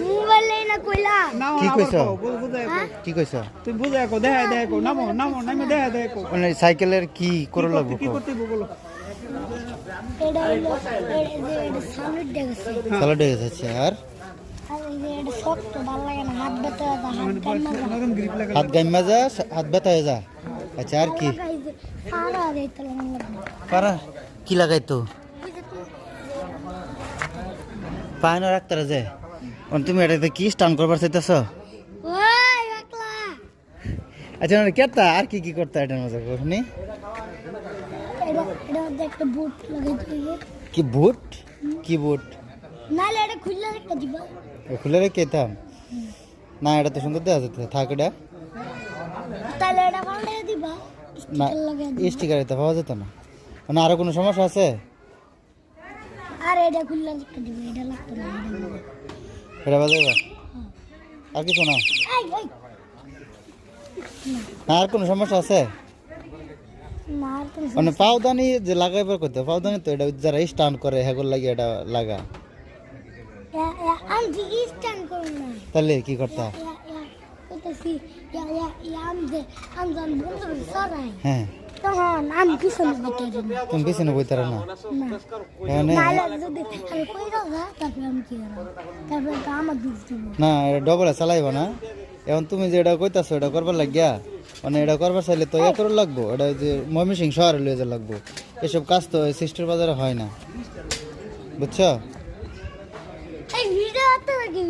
মোবাইলে না কইলা কি কইছ হ্যাঁ? কি কইছ তুই বুঝাই কো দেখা কো নামো নামো নামে দেখা কো মানে সাইকেলের কি করে লাগবো কি করতে বলো এটা হলো এটা সামনে দেখছে সালাড হয়ে যাচ্ছে আর আর এটা শক্ত ভালো লাগে না হাত ব্যথা হাত কান্না নরম গ্রিপ লাগা হাত গাইমা যা হাত ব্যথা হয়ে যা আচ্ছা আর কি সারা দিতে লাগবে পারা কি লাগাইতো পায়না রাখতারা যে তুমি এটাতে কি স্টান করবার চাইতেছ ওই একলা আচ্ছা মানে কেতা আর কি কি করতে এটার মজা শুনি এটা মধ্যে একটা বুট লাগাইতে হবে কি বুট কি বুট নালে এটা খুললে একটা দিবা খুলে রেখে যেতাম না এটা তো সুন্দর দেওয়া যেত থাক এটা তাহলে এটা পাল্টে দিবা না স্টিকার লাগাই দিবা স্টিকার এটা পাওয়া যেত না মানে আরো কোনো সমস্যা আছে আর এটা খুললে একটা দিবা এটা লাগতো না এটা বাজাইবা আর কিছু না এই এই না আর কোনো সমস্যা আছে না আর তো মানে পাওদানি যে লাগাইবার করতে পাওদানি তো এটা যারা স্টান করে হেগর লাগে এটা লাগা আমি জিগি স্ট্যান্ড করব না তাহলে কি করতা কইতাছি আমি জান বন্ধু সরাই হ্যাঁ তখন আমি পিছনে বইতে তুমি পিছনে বইতারা না না এখানে নালে যদি আমি কই দাও তারপরে আমি কি করব তারপরে তো আমার দুধ দিব না এটা ডবলে চালাইবা না এখন তুমি যে এটা কইতাছো এটা করবার লাগিয়া মানে এটা করবার চাইলে তো ইয়ে করে লাগবো এটা যে ময়মনসিংহ শহরে লয়ে যা লাগবো এসব কাজ তো সিস্টের বাজারে হয় না বুঝছো এই ভিডিও আতে নাকি